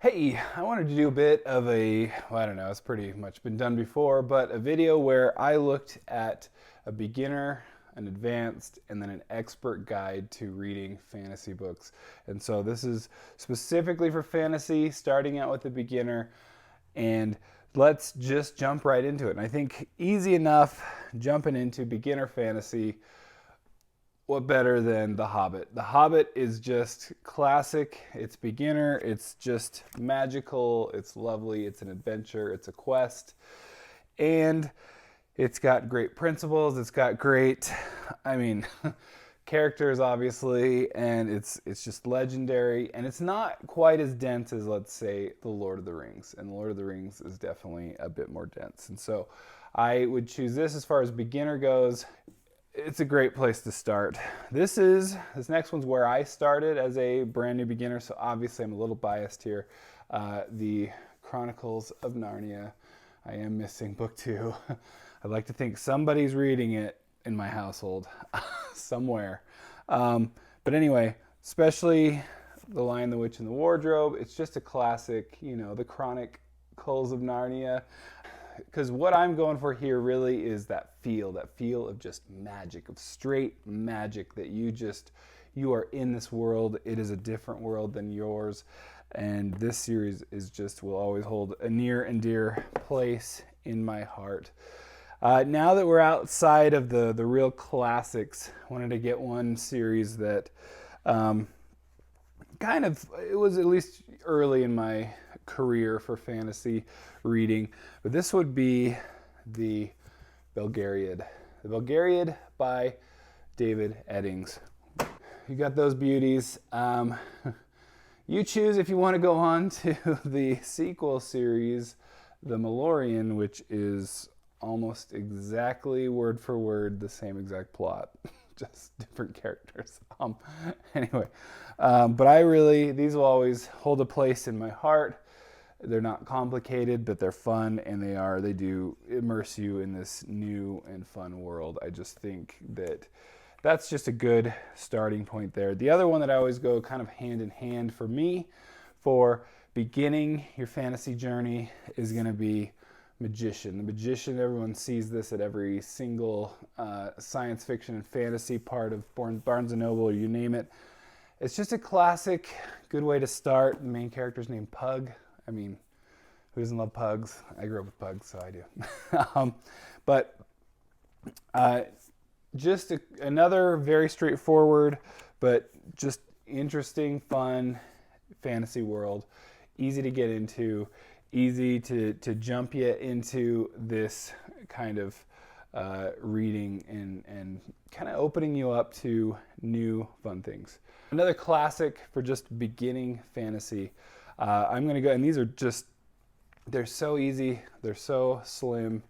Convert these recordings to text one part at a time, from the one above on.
Hey, I wanted to do a bit of well, I don't know, it's pretty much been done before, but a video where I looked at a beginner, an advanced, and then an expert guide to reading fantasy books. And so this is specifically for fantasy, starting out with a beginner, and let's just jump right into it. And I think easy enough jumping into beginner fantasy. What better than The Hobbit? The Hobbit is just classic. It's beginner. It's just magical. It's lovely. It's an adventure. It's a quest. And it's got great principles. It's got great, I mean, characters, obviously. And it's just legendary. And it's not quite as dense as, let's say, The Lord of the Rings. And The Lord of the Rings is definitely a bit more dense. And so I would choose this as far as beginner goes. It's a great place to start. This next one's where I started as a brand new beginner, so obviously I'm a little biased here. The Chronicles of Narnia. I am missing book 2. I'd like to think somebody's reading it in my household somewhere. But anyway, especially The Lion, the Witch, and the Wardrobe. It's just a classic, the Chronicles of Narnia. Because what I'm going for here really is that feel of just magic, of straight magic, that you are in this world. It is a different world than yours. And this series will always hold a near and dear place in my heart. Now that we're outside of the real classics, I wanted to get one series that it was at least early in my career for fantasy reading, but this would be the Belgariad. The Belgariad by David Eddings. You got those beauties. You choose if you want to go on to the sequel series, The Malorian, which is almost exactly word for word the same exact plot. Just different characters. Anyway, but these will always hold a place in my heart. They're not complicated, but they're fun, and they do immerse you in this new and fun world. I just think that's just a good starting point there. The other one that I always go kind of hand in hand for me for beginning your fantasy journey is going to be Magician. The Magician, everyone sees this at every single science fiction and fantasy part of Barnes & Noble, or you name it. It's just a classic, good way to start. The main character's named Pug. I mean, who doesn't love pugs? I grew up with pugs, so I do. But just another very straightforward, but just interesting, fun fantasy world. Easy to get into, easy to jump you into this kind of reading and kind of opening you up to new fun things. Another classic for just beginning fantasy. I'm going to go, and these are they're so easy, they're so slim.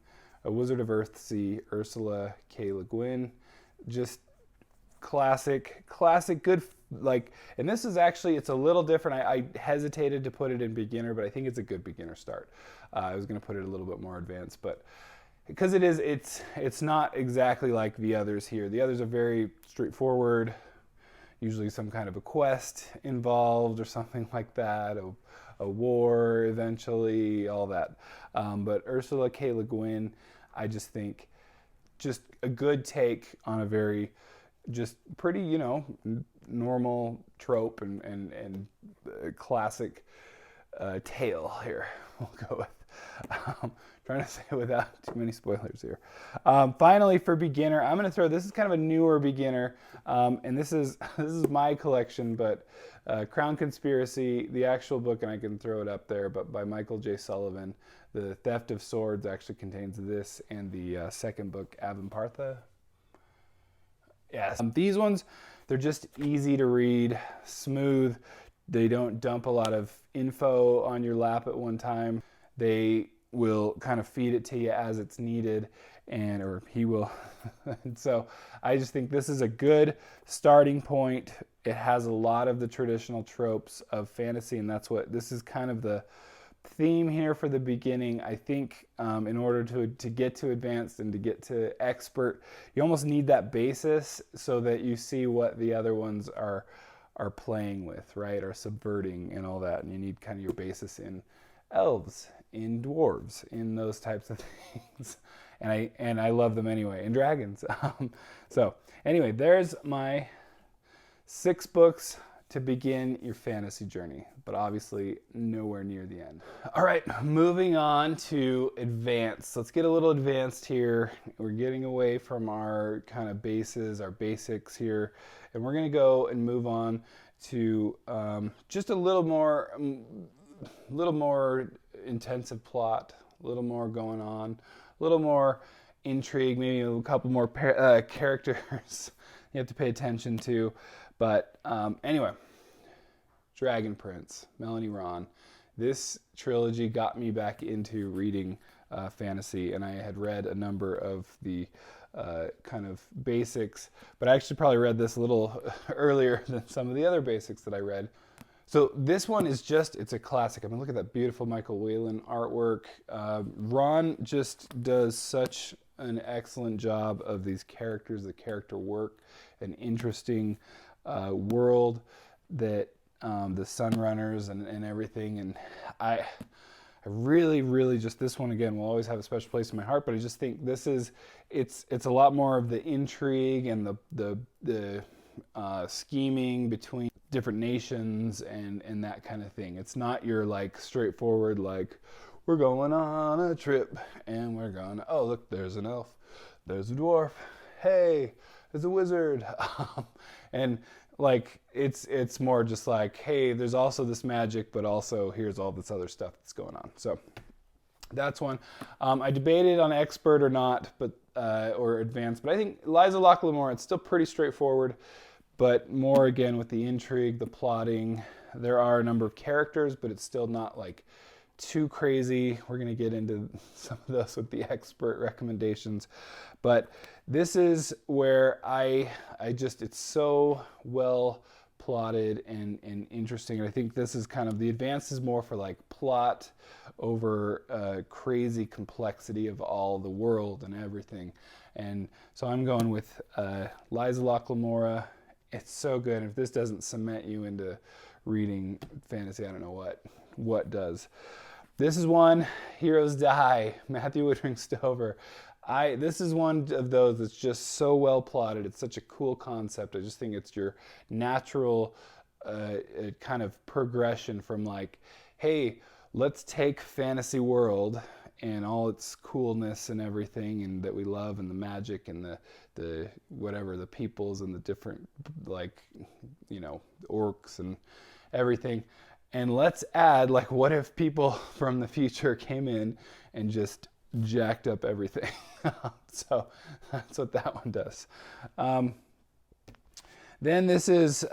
A Wizard of Earthsea, Ursula K. Le Guin. Just classic, good, and this is actually, it's a little different. I hesitated to put it in beginner, but I think it's a good beginner start. I was going to put it a little bit more advanced, but because it's not exactly like the others here. The others are very straightforward, usually some kind of a quest involved or something like that, a war eventually, all that. But Ursula K. Le Guin, I just think, just a good take on a very, just pretty, normal trope and classic tale here. We'll go with. Trying to say it without too many spoilers here. Finally, for beginner, I'm going to throw, this is kind of a newer beginner, and this is my collection, but Crown Conspiracy, the actual book, and I can throw it up there, but by Michael J. Sullivan. The Theft of Swords actually contains this and the second book, Avampartha. Yes. These ones, they're just easy to read, smooth. They don't dump a lot of info on your lap at one time. They will kind of feed it to you as it's needed, or he will. And so I just think this is a good starting point. It has a lot of the traditional tropes of fantasy, and this is kind of the theme here for the beginning. I think in order to get to advanced and to get to expert, you almost need that basis so that you see what the other ones are are playing with, right? Are subverting and all that. And you need kind of your basis in elves, in dwarves, in those types of things. And I love them anyway, and dragons. So anyway, there's my 6 books to begin your fantasy journey, but obviously nowhere near the end. All right, moving on to advanced. Let's get a little advanced here. We're getting away from our kind of bases, our basics here, and we're going to go and move on to just a little more intensive plot, a little more going on, a little more intrigue, maybe a couple more characters you have to pay attention to. But anyway, Dragon Prince, Melanie Ron. This trilogy got me back into reading fantasy, and I had read a number of the kind of basics, but I actually probably read this a little earlier than some of the other basics that I read. So this one is just, it's a classic. I mean, look at that beautiful Michael Whelan artwork. Ron just does such an excellent job of these characters, the character work, an interesting world that the Sunrunners and everything. And I really just, this one again will always have a special place in my heart, but I just think this is, it's a lot more of the intrigue and the scheming between different nations and that kind of thing. It's not your like straightforward, like, we're going on a trip and we're gonna, oh look, there's an elf, there's a dwarf, hey, there's a wizard. And like it's more just like, hey, there's also this magic, but also here's all this other stuff that's going on. So that's one. I debated on expert or not, but or advanced, but I think Liza Locke-Lamora, it's still pretty straightforward, but more again with the intrigue, the plotting. There are a number of characters, but it's still not like too crazy. We're going to get into some of those with the expert recommendations, but this is where I just, it's so well plotted and interesting. And I think this is kind of, the advanced is more for like plot over crazy complexity of all the world and everything. And so I'm going with Liza Locke-Lamora. It's so good. If this doesn't cement you into reading fantasy, I don't know what does. This is one, Heroes Die, Matthew Woodring Stover. This is one of those that's just so well plotted. It's such a cool concept. I just think it's your natural kind of progression from like, hey, let's take fantasy world and all its coolness and everything and that we love and the magic and the whatever, the peoples and the different, like, you know, orcs and everything. And let's add, like, what if people from the future came in and just jacked up everything? So that's what that one does. Then this is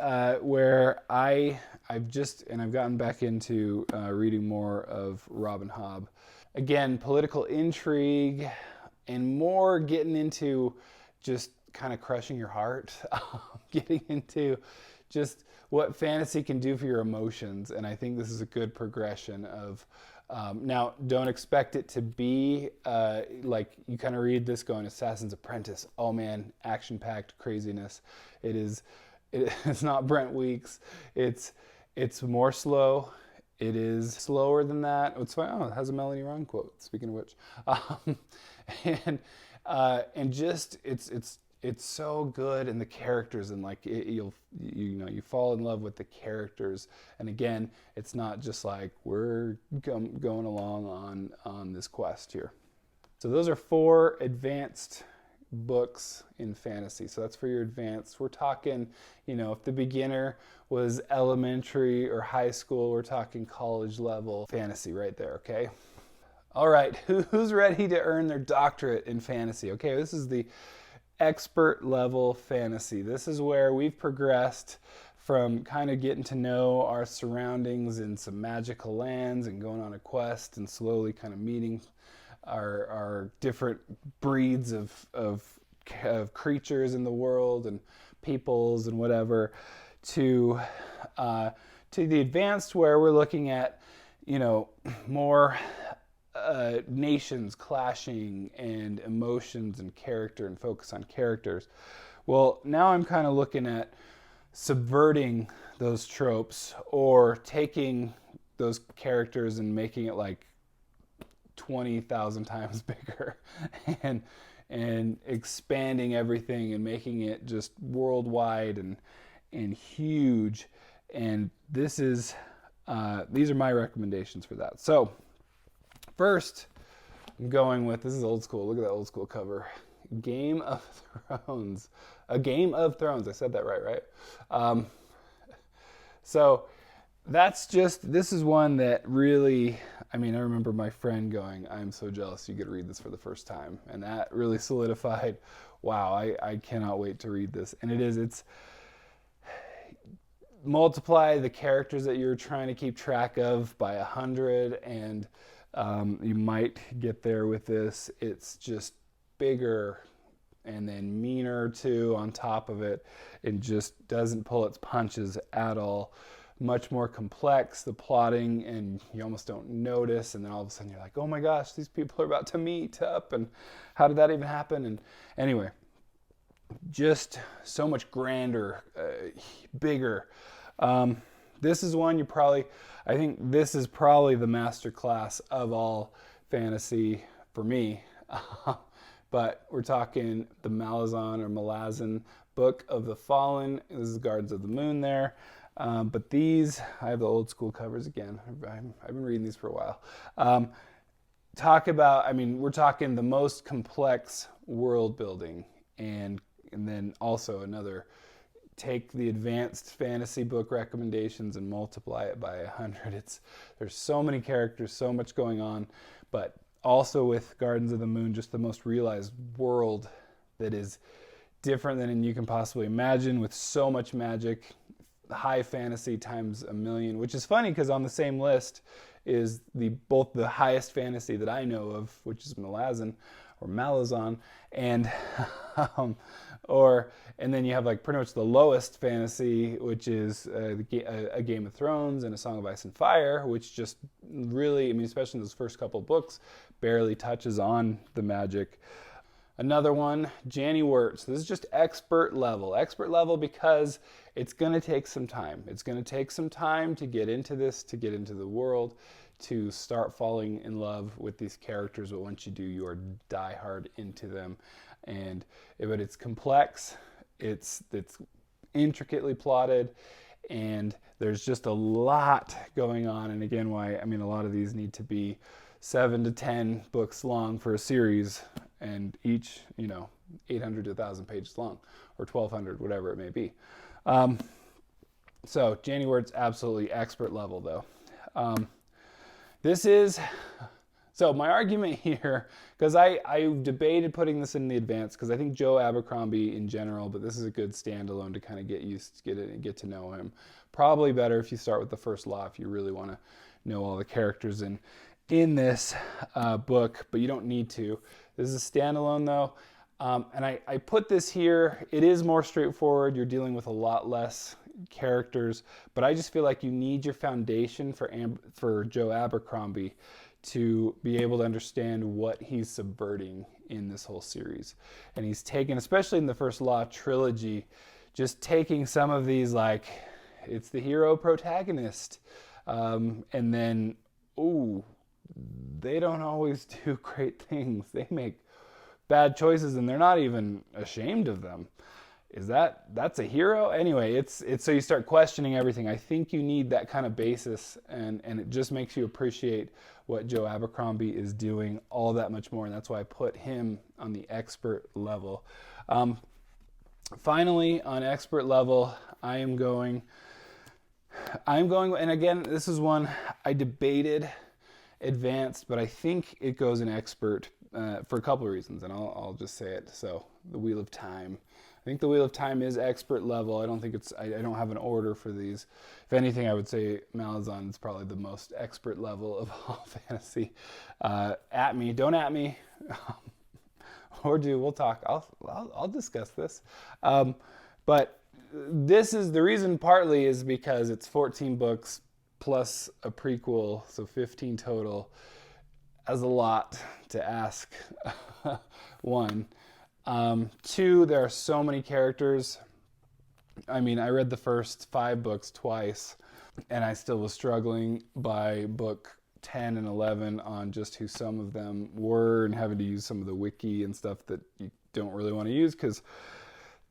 where I've gotten back into reading more of Robin Hobb. Again, political intrigue and more getting into just kind of crushing your heart, getting into just what fantasy can do for your emotions. And I think this is a good progression of, now don't expect it to be like you kind of read this going Assassin's Apprentice. Oh man, action-packed craziness. It's not Brent Weeks. It's more slow. It is slower than that. It's fine. Oh, it has a Melanie Ron quote, speaking of which. And just it's so good, and the characters, and like you fall in love with the characters. And again, it's not just like we're going along on this quest here. So those are 4 advanced books in fantasy. So that's for your advanced. We're talking, if the beginner was elementary or high school, we're talking college level fantasy right there, okay? All right, who's ready to earn their doctorate in fantasy? Okay, this is the expert level fantasy. This is where we've progressed from kind of getting to know our surroundings in some magical lands and going on a quest and slowly kind of meeting our different breeds of creatures in the world and peoples and whatever, to the advanced, where we're looking at more nations clashing and emotions and character and focus on characters. Well, now I'm kind of looking at subverting those tropes or taking those characters and making it like 20,000 times bigger and expanding everything and making it just worldwide and huge. And these are my recommendations for that. So first, I'm going with, this is old school. Look at that old school cover. Game of Thrones. A Game of Thrones. I said that right? So this is one that really, I remember my friend going, I'm so jealous you get to read this for the first time. And that really solidified, wow, I cannot wait to read this. And it's multiply the characters that you're trying to keep track of by 100, and you might get there with this. It's just bigger and then meaner too on top of it. It just doesn't pull its punches at all. Much more complex, the plotting, and you almost don't notice, and then all of a sudden you're like, oh my gosh, these people are about to meet up, and how did that even happen? And anyway, just so much grander, bigger. This is one I think this is probably the masterclass of all fantasy for me. But we're talking the Malazan Book of the Fallen. This is Gardens of the Moon there. But these, I have the old school covers again. I've been reading these for a while. We're talking the most complex world building, and then also take the advanced fantasy book recommendations and multiply it by 100. There's so many characters, so much going on, but also with Gardens of the Moon, just the most realized world that is different than you can possibly imagine, with so much magic, high fantasy times a million, which is funny because on the same list is both the highest fantasy that I know of, which is Malazan, and and then you have like pretty much the lowest fantasy, which is a Game of Thrones and A Song of Ice and Fire, which just really, especially in those first couple books, barely touches on the magic. Another one, Janny Wirtz. This is just expert level because it's going to take some time. It's going to take some time to get into this, to get into the world, to start falling in love with these characters. But once you do, you are diehard into them. But it's complex, it's intricately plotted, and there's just a lot going on. And again, a lot of these need to be 7 to 10 books long for a series, and each 800 to 1,000 pages long, or 1,200, whatever it may be. So Janny Wirtz, absolutely expert level though. So my argument here, because I debated putting this in the advance, because I think Joe Abercrombie in general, but this is a good standalone to kind of get to know him. Probably better if you start with the first law if you really want to know all the characters in this book, but you don't need to. This is a standalone though, and I put this here. It is more straightforward. You're dealing with a lot less characters, but I just feel like you need your foundation for Joe Abercrombie to be able to understand what he's subverting in this whole series. And he's taken, especially in the First Law trilogy, just taking some of these, like, it's the hero protagonist, and then, they don't always do great things. They make bad choices and they're not even ashamed of them. That's a hero? Anyway, it's so you start questioning everything. I think you need that kind of basis, and it just makes you appreciate what Joe Abercrombie is doing all that much more, and that's why I put him on the expert level. Finally, on expert level, I'm going, and again, this is one I debated advanced, but I think it goes in expert for a couple of reasons, and I'll just say it. So, The Wheel of Time. I think The Wheel of Time is expert level. I don't think I don't have an order for these. If anything, I would say Malazan is probably the most expert level of all fantasy. Don't at me, or we'll talk. I'll discuss this. But this is the reason, partly is because it's 14 books plus a prequel, so 15 total. As a lot to ask. One. Two, there are so many characters I mean, I read the first 5 books twice, and I still was struggling by book 10 and 11 on just who some of them were, and having to use some of the wiki and stuff that you don't really want to use because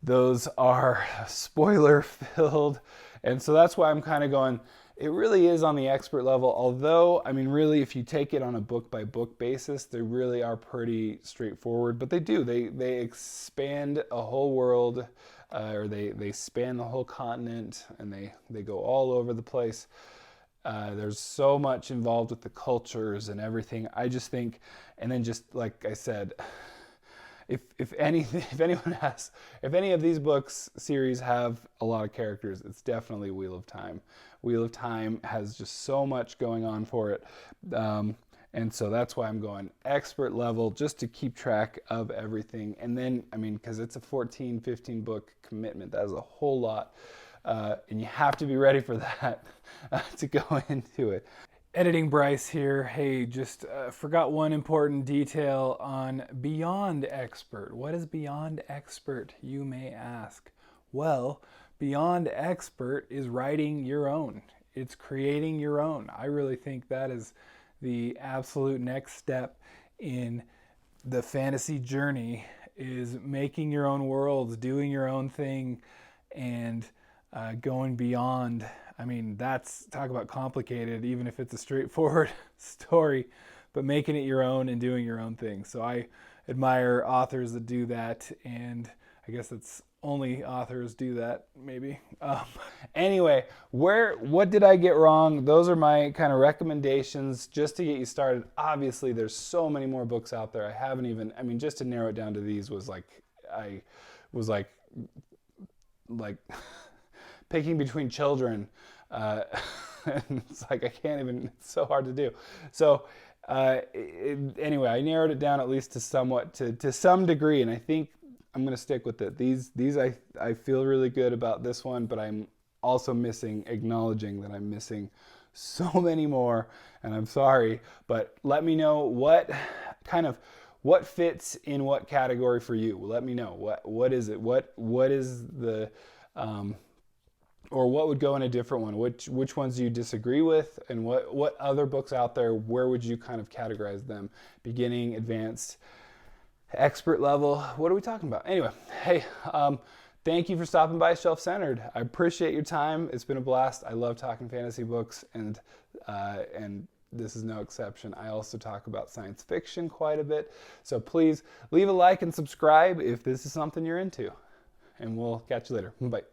those are spoiler filled. And so that's why I'm kind of going, it really is on the expert level. Although, I mean, really, if you take it on a book by book basis, they really are pretty straightforward. But they expand a whole world, or they span the whole continent, and they go all over the place. There's so much involved with the cultures and everything. I just think, and then just like I said, if any of these books series have a lot of characters, it's definitely Wheel of Time. Wheel of Time has just so much going on for it. And so that's why I'm going expert level, just to keep track of everything. And then, I mean, because it's a 14, 15 book commitment, that is a whole lot. And you have to be ready for that to go into it. Editing Bryce here. Hey, just forgot one important detail on Beyond Expert. What is Beyond Expert, you may ask? Well, Beyond Expert is writing your own. It's creating your own. I really think that is the absolute next step in the fantasy journey, is making your own worlds, doing your own thing, and going beyond. I mean, that's, talk about complicated, even if it's a straightforward story, but making it your own and doing your own thing. So I admire authors that do that, and I guess it's only authors do that, maybe. Anyway, what did I get wrong? Those are my kind of recommendations just to get you started. Obviously, there's so many more books out there. I haven't even, I mean, just to narrow it down to these was like, I was like picking between children. And it's like, I can't even, it's so hard to do. So anyway, I narrowed it down at least to somewhat, to some degree, and I think I'm going to stick with it. These I feel really good about this one, but I'm also acknowledging that I'm missing so many more, and I'm sorry, but let me know what fits in what category for you. Let me know what is it, what is the or what would go in a different one? Which ones do you disagree with? And what other books out there, where would you kind of categorize them? Beginning, advanced, expert level? What are we talking about? Anyway, hey, thank you for stopping by Shelf Centered. I appreciate your time. It's been a blast. I love talking fantasy books, and this is no exception. I also talk about science fiction quite a bit. So please leave a like and subscribe if this is something you're into. And we'll catch you later. Bye.